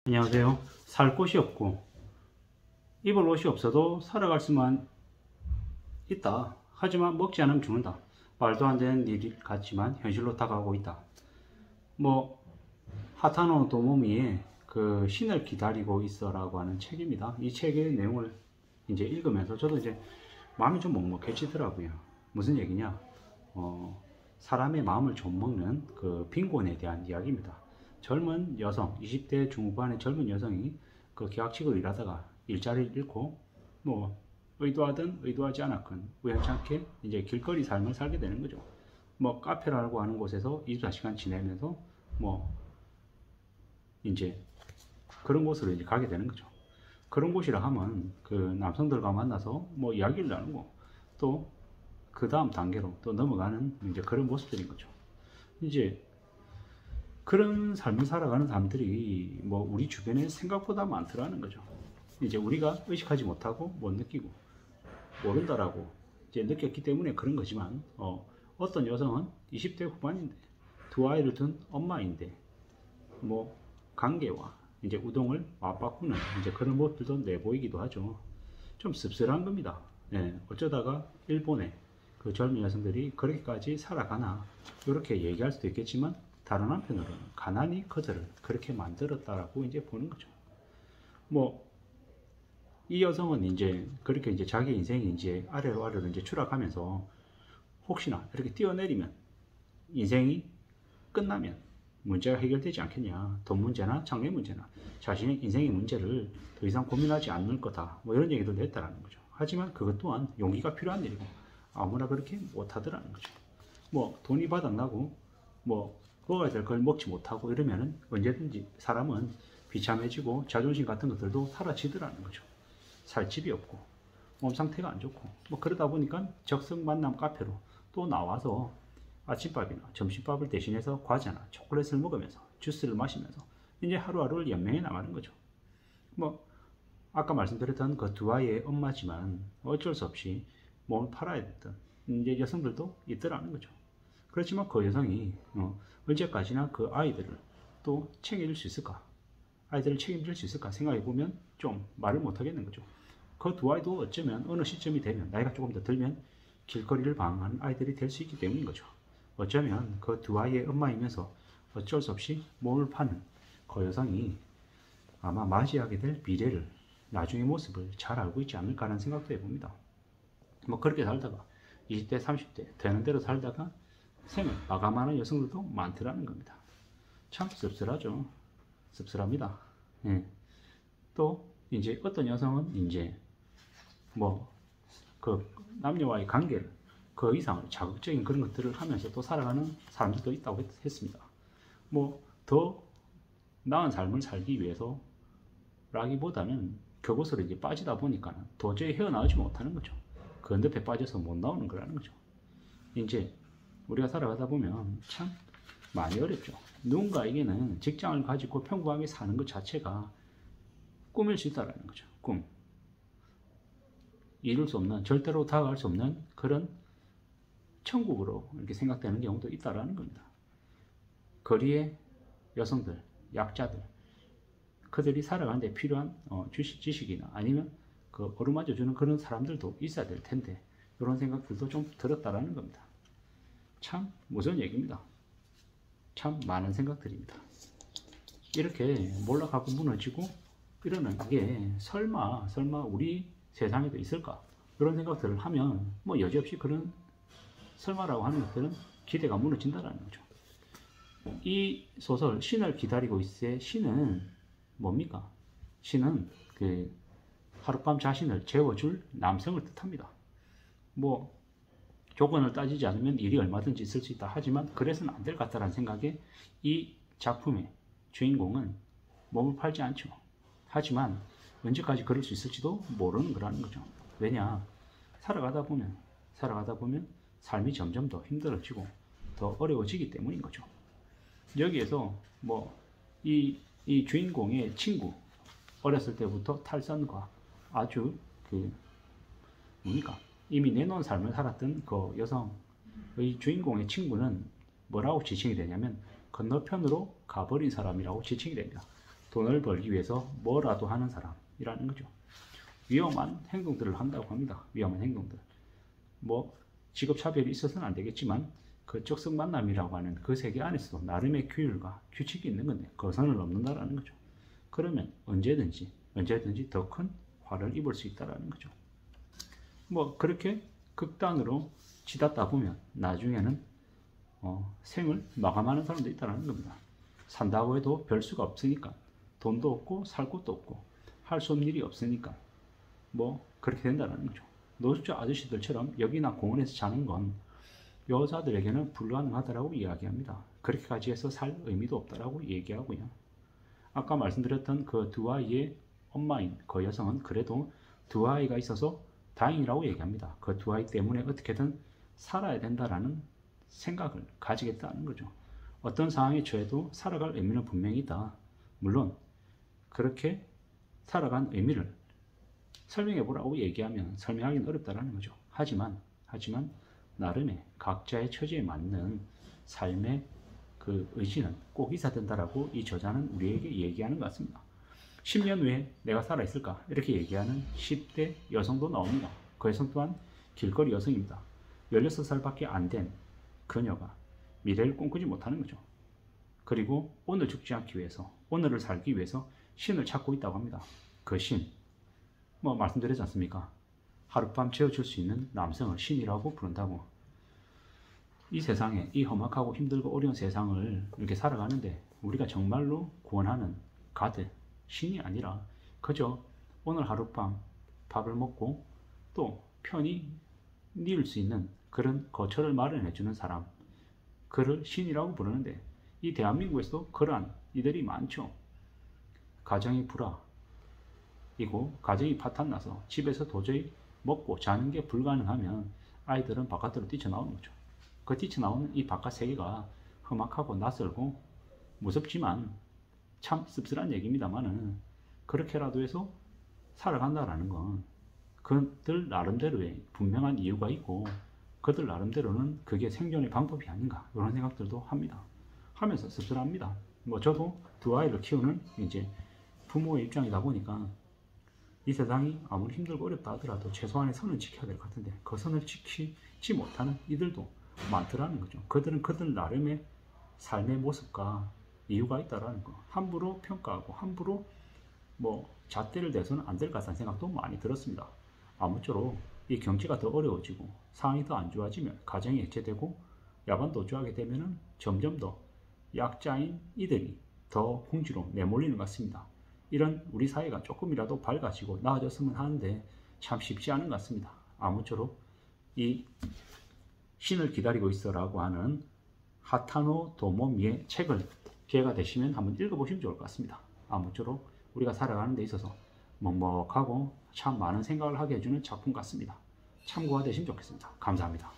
안녕하세요. 살 곳이 없고 입을 옷이 없어도 살아갈 수만 있다. 하지만 먹지 않으면 죽는다. 말도 안 되는 일 같지만 현실로 다가오고 있다. 하타노 도모미의 그 신을 기다리고 있어라고 하는 책입니다. 이 책의 내용을 이제 읽으면서 저도 이제 마음이 좀 먹먹해지더라고요. 무슨 얘기냐? 사람의 마음을 좀 먹는 그 빈곤에 대한 이야기입니다. 젊은 여성, 20대 중후반의 젊은 여성이 그 계약직으로 일하다가 일자리를 잃고 의도하든 의도하지 않았건 우연찮게 이제 길거리 삶을 살게 되는 거죠. 카페라고 하는 곳에서 24시간 지내면서 이제 그런 곳으로 이제 가게 되는 거죠. 그런 곳이라 하면 그 남성들과 만나서 이야기를 나누고 또 그 다음 단계로 또 넘어가는 이제 그런 모습들인 거죠. 이제 그런 삶을 살아가는 사람들이 우리 주변에 생각보다 많더라는 거죠. 이제 우리가 의식하지 못하고 못 느끼고 모른다라고 이제 느꼈기 때문에 그런 거지만 어떤 여성은 20대 후반인데 두 아이를 둔 엄마인데 관계와 이제 우동을 맞바꾸는 이제 그런 모습들도 내보이기도 하죠. 좀 씁쓸한 겁니다. 어쩌다가 일본의 그 젊은 여성들이 그렇게까지 살아가나 이렇게 얘기할 수도 있겠지만 다른 한편으로는 가난이 그들을 그렇게 만들었다라고 이제 보는 거죠. 이 여성은 이제 그렇게 이제 자기 인생이 이제 아래로 이제 추락하면서 혹시나 이렇게 뛰어내리면 인생이 끝나면 문제가 해결되지 않겠냐. 돈 문제나 장래 문제나 자신의 인생의 문제를 더 이상 고민하지 않을 거다. 이런 얘기도 냈다라는 거죠. 하지만 그것 또한 용기가 필요한 일이고 아무나 그렇게 못하더라는 거죠. 돈이 바닥나고 먹어야 될 걸 먹지 못하고 이러면은 언제든지 사람은 비참해지고 자존심 같은 것들도 사라지더라는 거죠. 살 집이 없고 몸 상태가 안 좋고 그러다 보니까 적성 만남 카페로 또 나와서 아침밥이나 점심밥을 대신해서 과자나 초콜릿을 먹으면서 주스를 마시면서 이제 하루하루를 연명해 나가는 거죠. 아까 말씀드렸던 그 두 아이의 엄마지만 어쩔 수 없이 몸을 팔아야 됐던 이제 여성들도 있더라는 거죠. 그렇지만 그 여성이 언제까지나 그 아이들을 또 책임질 수 있을까? 아이들을 책임질 수 있을까 생각해보면 좀 말을 못하겠는 거죠. 그 두 아이도 어쩌면 어느 시점이 되면 나이가 조금 더 들면 길거리를 방황하는 아이들이 될 수 있기 때문인 거죠. 어쩌면 그 두 아이의 엄마이면서 어쩔 수 없이 몸을 파는 그 여성이 아마 맞이하게 될 미래를 나중의 모습을 잘 알고 있지 않을까라는 생각도 해봅니다. 그렇게 살다가 20대 30대 되는 대로 살다가 생을 마감하는 여성들도 많더라는 겁니다. 참 씁쓸하죠. 씁쓸합니다. 또 이제 어떤 여성은 이제 그 남녀와의 관계를 그 이상으로 자극적인 그런 것들을 하면서 또 살아가는 사람들도 있다고 했습니다. 더 나은 삶을 살기 위해서 라기보다는 그곳으로 이제 빠지다 보니까 도저히 헤어나오지 못하는 거죠. 그 늪에 빠져서 못 나오는 거라는 거죠. 이제 우리가 살아가다 보면 참 많이 어렵죠. 누군가에게는 직장을 가지고 평범하게 사는 것 자체가 꿈일 수 있다는 거죠. 꿈. 이룰 수 없는, 절대로 다가갈 수 없는 그런 천국으로 이렇게 생각되는 경우도 있다는 겁니다. 거리의 여성들, 약자들, 그들이 살아가는 데 필요한 지식이나 아니면 그 어루만져주는 그런 사람들도 있어야 될 텐데 이런 생각들도 좀 들었다라는 겁니다. 참 무서운 얘기입니다. 참 많은 생각들입니다. 이렇게 몰락하고 무너지고 이러는 게 설마 우리 세상에도 있을까? 그런 생각들을 하면 여지없이 그런 설마라고 하는 것들은 기대가 무너진다는 거죠. 이 소설 신을 기다리고 있어의 신은 뭡니까? 신은 그 하룻밤 자신을 재워줄 남성을 뜻합니다. 조건을 따지지 않으면 일이 얼마든지 있을 수 있다. 하지만 그래서는 안 될 것 같다는 생각에 이 작품의 주인공은 몸을 팔지 않죠. 하지만 언제까지 그럴 수 있을지도 모르는 거라는 거죠. 왜냐? 살아가다 보면 삶이 점점 더 힘들어지고 더 어려워지기 때문인 거죠. 여기에서 이 주인공의 친구, 어렸을 때부터 탈선과 아주 이미 내놓은 삶을 살았던 그 여성의 주인공의 친구는 뭐라고 지칭이 되냐면 건너편으로 가버린 사람이라고 지칭이 됩니다. 돈을 벌기 위해서 뭐라도 하는 사람이라는 거죠. 위험한 행동들을 한다고 합니다. 위험한 행동들. 뭐 직업차별이 있어서는 안 되겠지만 그 적성 만남이라고 하는 그 세계 안에서도 나름의 규율과 규칙이 있는 건데 그 선을 넘는다라는 거죠. 그러면 언제든지 더 큰 화를 입을 수 있다라는 거죠. 뭐 그렇게 극단으로 치닫다 보면 나중에는 생을 마감하는 사람도 있다는 겁니다. 산다고 해도 별 수가 없으니까 돈도 없고 살 곳도 없고 할 수 없는 일이 없으니까 뭐 그렇게 된다는 거죠. 노숙자 아저씨들처럼 여기나 공원에서 자는 건 여자들에게는 불가능하다라고 이야기합니다. 그렇게까지 해서 살 의미도 없다라고 얘기하고요. 아까 말씀드렸던 그 두 아이의 엄마인 그 여성은 그래도 두 아이가 있어서 다행이라고 얘기합니다. 그 두 아이 때문에 어떻게든 살아야 된다라는 생각을 가지겠다는 거죠. 어떤 상황에 처해도 살아갈 의미는 분명히 있다. 물론 그렇게 살아간 의미를 설명해 보라고 얘기하면 설명하기는 어렵다라는 거죠. 하지만 나름의 각자의 처지에 맞는 삶의 그 의지는 꼭 있어야 된다라고 이 저자는 우리에게 얘기하는 것 같습니다. 10년 후에 내가 살아있을까? 이렇게 얘기하는 10대 여성도 나옵니다. 그 여성 또한 길거리 여성입니다. 16살밖에 안 된 그녀가 미래를 꿈꾸지 못하는 거죠. 그리고 오늘 죽지 않기 위해서, 오늘을 살기 위해서 신을 찾고 있다고 합니다. 그 신, 뭐 말씀드렸지 않습니까? 하룻밤 재워줄 수 있는 남성을 신이라고 부른다고. 이 세상에, 이 험악하고 힘들고 어려운 세상을 이렇게 살아가는데 우리가 정말로 구원하는 가드, 신이 아니라 그저 오늘 하룻밤 밥을 먹고 또 편히 누울 수 있는 그런 거처를 마련해주는 사람, 그를 신이라고 부르는데 이 대한민국에서도 그러한 이들이 많죠. 가정이 불화이고 가정이 파탄나서 집에서 도저히 먹고 자는 게 불가능하면 아이들은 바깥으로 뛰쳐나오는 거죠. 그 뛰쳐나오는 이 바깥 세계가 험악하고 낯설고 무섭지만 참 씁쓸한 얘기입니다만은 그렇게라도 해서 살아간다라는 건 그들 나름대로의 분명한 이유가 있고 그들 나름대로는 그게 생존의 방법이 아닌가 이런 생각들도 합니다. 하면서 씁쓸합니다. 뭐 저도 두 아이를 키우는 이제 부모의 입장이다 보니까 이 세상이 아무리 힘들고 어렵다 하더라도 최소한의 선을 지켜야 될 것 같은데 그 선을 지키지 못하는 이들도 많더라는 거죠. 그들은 그들 나름의 삶의 모습과 이유가 있다라는 거. 함부로 평가하고 함부로 뭐 잣대를 대서는 안 될 것 같다는 생각도 많이 들었습니다. 아무쪼록 이 경제가 더 어려워지고 상황이 더 안 좋아지면 가정이 해체되고 야반 도주하게 되면은 점점 더 약자인 이들이 더 홍지로 내몰리는 것 같습니다. 이런 우리 사회가 조금이라도 밝아지고 나아졌으면 하는데 참 쉽지 않은 것 같습니다. 아무쪼록 이 신을 기다리고 있어라고 하는 하타노 도모미의 책을 기회가 되시면 한번 읽어보시면 좋을 것 같습니다. 아무쪼록 우리가 살아가는 데 있어서 먹먹하고 참 많은 생각을 하게 해주는 작품 같습니다. 참고가 되시면 좋겠습니다. 감사합니다.